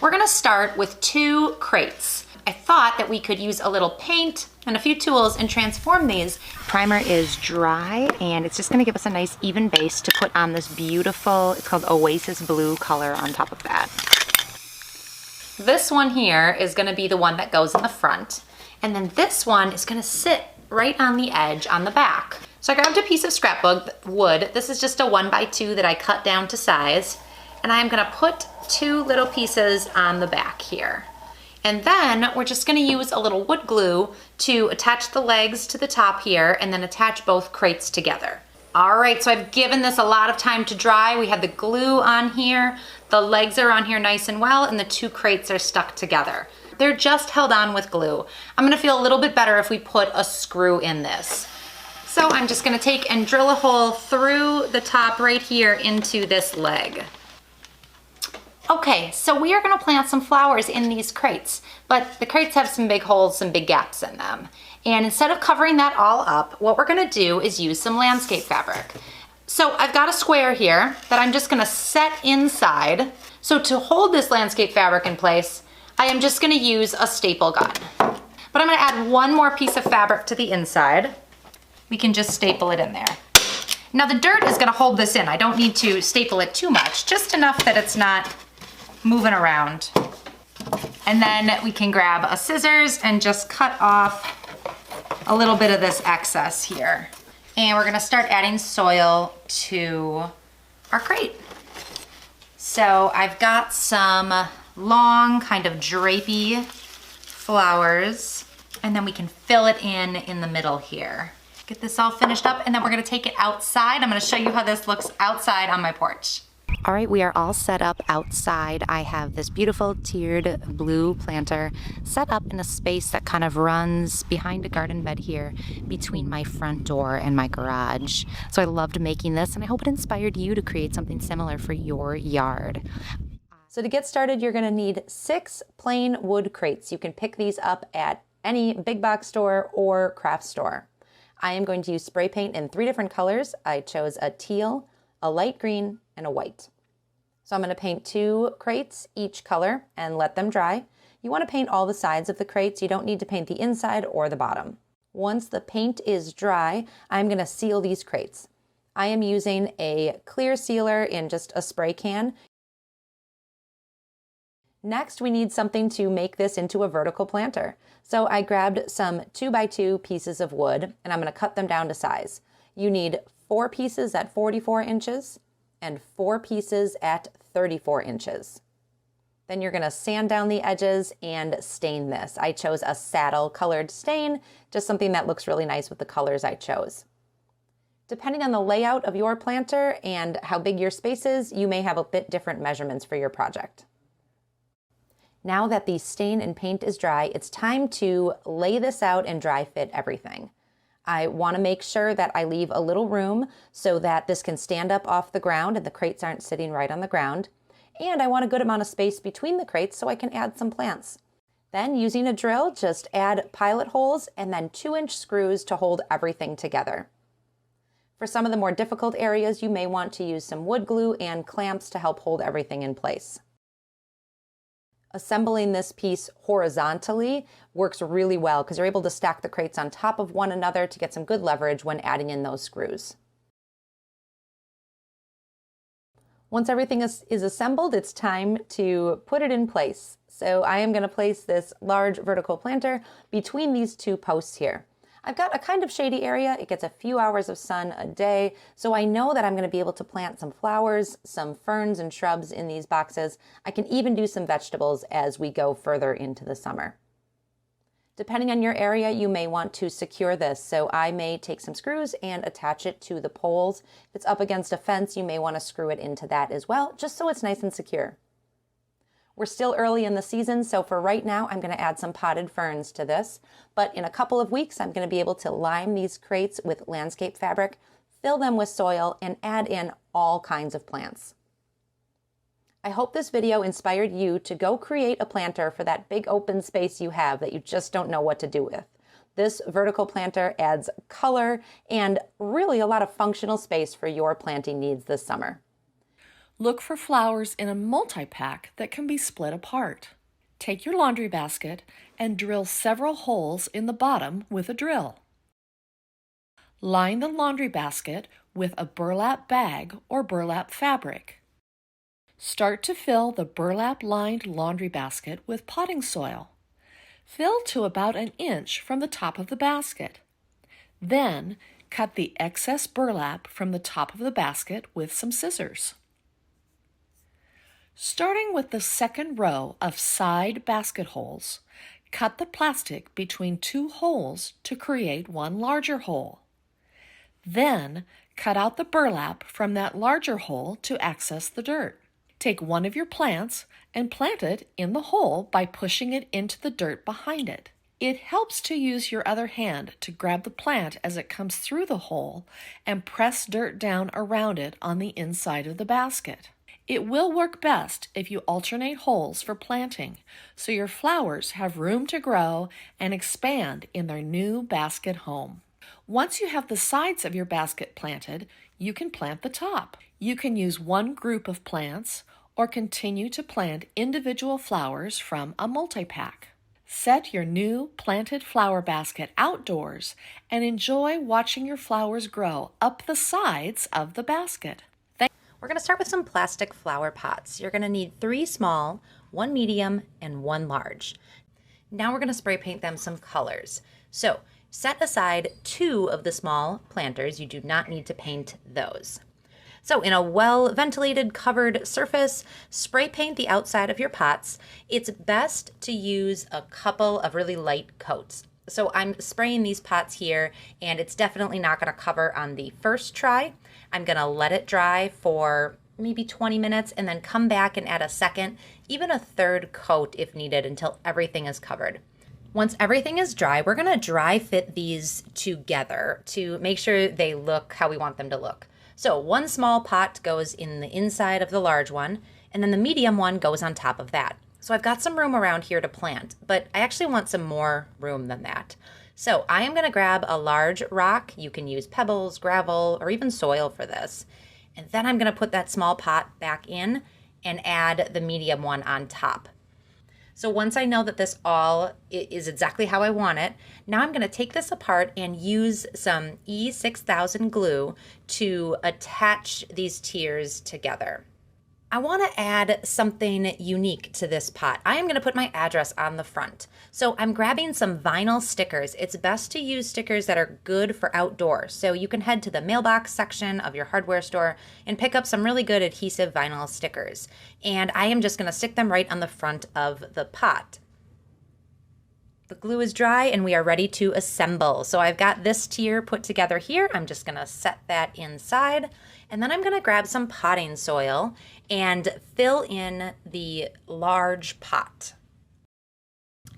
we're gonna start with 2 crates. I thought that we could use a little paint and a few tools and transform these. Primer is dry and it's just gonna give us a nice even base to put on this beautiful, it's called Oasis Blue color on top of that. This one here is gonna be the one that goes in the front. And then this one is gonna sit right on the edge on the back. So I grabbed a piece of scrapbook wood. This is just a 1x2 that I cut down to size. And I'm gonna put 2 little pieces on the back here. And then we're just gonna use a little wood glue to attach the legs to the top here and then attach both crates together. All right, so I've given this a lot of time to dry. We have the glue on here, the legs are on here nice and well, and the 2 crates are stuck together. They're just held on with glue. I'm gonna feel a little bit better if we put a screw in this. So I'm just gonna take and drill a hole through the top right here into this leg. Okay, so we are gonna plant some flowers in these crates, but the crates have some big holes, some big gaps in them. And instead of covering that all up, what we're gonna do is use some landscape fabric. So I've got a square here that I'm just gonna set inside. So to hold this landscape fabric in place, I am just gonna use a staple gun. But I'm gonna add 1 more piece of fabric to the inside. We can just staple it in there. Now the dirt is gonna hold this in. I don't need to staple it too much, just enough that it's not moving around. And then we can grab a scissors and just cut off a little bit of this excess here. And we're gonna start adding soil to our crate. So I've got some long kind of drapey flowers, and then we can fill it in the middle here. Get this all finished up, and then we're gonna take it outside. I'm gonna show you how this looks outside on my porch. All right, we are all set up outside. I have this beautiful tiered blue planter set up in a space that kind of runs behind a garden bed here between my front door and my garage. So I loved making this, and I hope it inspired you to create something similar for your yard. So to get started, you're gonna need 6 plain wood crates. You can pick these up at any big box store or craft store. I am going to use spray paint in 3 different colors. I chose a teal, a light green, and a white. So I'm going to paint 2 crates each color and let them dry. You want to paint all the sides of the crates. You don't need to paint the inside or the bottom. Once the paint is dry, I'm going to seal these crates. I am using a clear sealer in just a spray can. Next, we need something to make this into a vertical planter. So I grabbed some 2x2 pieces of wood, and I'm going to cut them down to size. You need 4 pieces at 44 inches and 4 pieces at 34 inches. Then you're going to sand down the edges and stain this. I chose a saddle colored stain, just something that looks really nice with the colors I chose. Depending on the layout of your planter and how big your space is, you may have a bit different measurements for your project. Now that the stain and paint is dry, it's time to lay this out and dry fit everything. I want to make sure that I leave a little room so that this can stand up off the ground and the crates aren't sitting right on the ground. And I want a good amount of space between the crates so I can add some plants. Then using a drill, just add pilot holes and then 2-inch screws to hold everything together. For some of the more difficult areas, you may want to use some wood glue and clamps to help hold everything in place. Assembling this piece horizontally works really well because you're able to stack the crates on top of one another to get some good leverage when adding in those screws. Once everything is assembled, it's time to put it in place. So I am going to place this large vertical planter between these 2 posts here. I've got a kind of shady area. It gets a few hours of sun a day, so I know that I'm going to be able to plant some flowers, some ferns and shrubs in these boxes. I can even do some vegetables as we go further into the summer. Depending on your area, you may want to secure this, so I may take some screws and attach it to the poles. If it's up against a fence, you may want to screw it into that as well, just so it's nice and secure. We're still early in the season, so for right now, I'm going to add some potted ferns to this. But in a couple of weeks, I'm going to be able to line these crates with landscape fabric, fill them with soil, and add in all kinds of plants. I hope this video inspired you to go create a planter for that big open space you have that you just don't know what to do with. This vertical planter adds color and really a lot of functional space for your planting needs this summer. Look for flowers in a multi-pack that can be split apart. Take your laundry basket and drill several holes in the bottom with a drill. Line the laundry basket with a burlap bag or burlap fabric. Start to fill the burlap-lined laundry basket with potting soil. Fill to about an inch from the top of the basket. Then, cut the excess burlap from the top of the basket with some scissors. Starting with the second row of side basket holes, cut the plastic between two holes to create one larger hole. Then, cut out the burlap from that larger hole to access the dirt. Take one of your plants and plant it in the hole by pushing it into the dirt behind it. It helps to use your other hand to grab the plant as it comes through the hole and press dirt down around it on the inside of the basket. It will work best if you alternate holes for planting, so your flowers have room to grow and expand in their new basket home. Once you have the sides of your basket planted, you can plant the top. You can use one group of plants or continue to plant individual flowers from a multi-pack. Set your new planted flower basket outdoors and enjoy watching your flowers grow up the sides of the basket. We're going to start with some plastic flower pots. You're going to need 3 small, 1 medium, and 1 large. Now we're going to spray paint them some colors. So set aside 2 of the small planters. You do not need to paint those. So in a well-ventilated covered surface, spray paint the outside of your pots. It's best to use a couple of really light coats. So I'm spraying these pots here, and it's definitely not going to cover on the first try. I'm going to let it dry for maybe 20 minutes and then come back and add a second, even a third coat if needed until everything is covered. Once everything is dry, we're going to dry fit these together to make sure they look how we want them to look. So 1 small pot goes in the inside of the large one, and then the medium one goes on top of that. So I've got some room around here to plant, but I actually want some more room than that. So I am going to grab a large rock. You can use pebbles, gravel, or even soil for this. And then I'm going to put that small pot back in and add the medium one on top. So once I know that this all is exactly how I want it, now I'm going to take this apart and use some E6000 glue to attach these tiers together. I want to add something unique to this pot. I am going to put my address on the front. So I'm grabbing some vinyl stickers. It's best to use stickers that are good for outdoors. So you can head to the mailbox section of your hardware store and pick up some really good adhesive vinyl stickers. And I am just going to stick them right on the front of the pot. The glue is dry and we are ready to assemble. So I've got this tier put together here. I'm just gonna set that inside. And then I'm gonna grab some potting soil and fill in the large pot.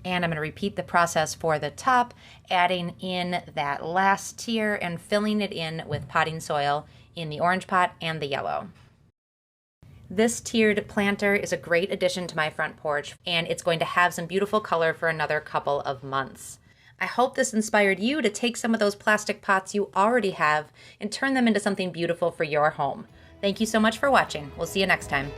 And I'm gonna repeat the process for the top, adding in that last tier and filling it in with potting soil in the orange pot and the yellow. This tiered planter is a great addition to my front porch, and it's going to have some beautiful color for another couple of months. I hope this inspired you to take some of those plastic pots you already have and turn them into something beautiful for your home. Thank you so much for watching. We'll see you next time.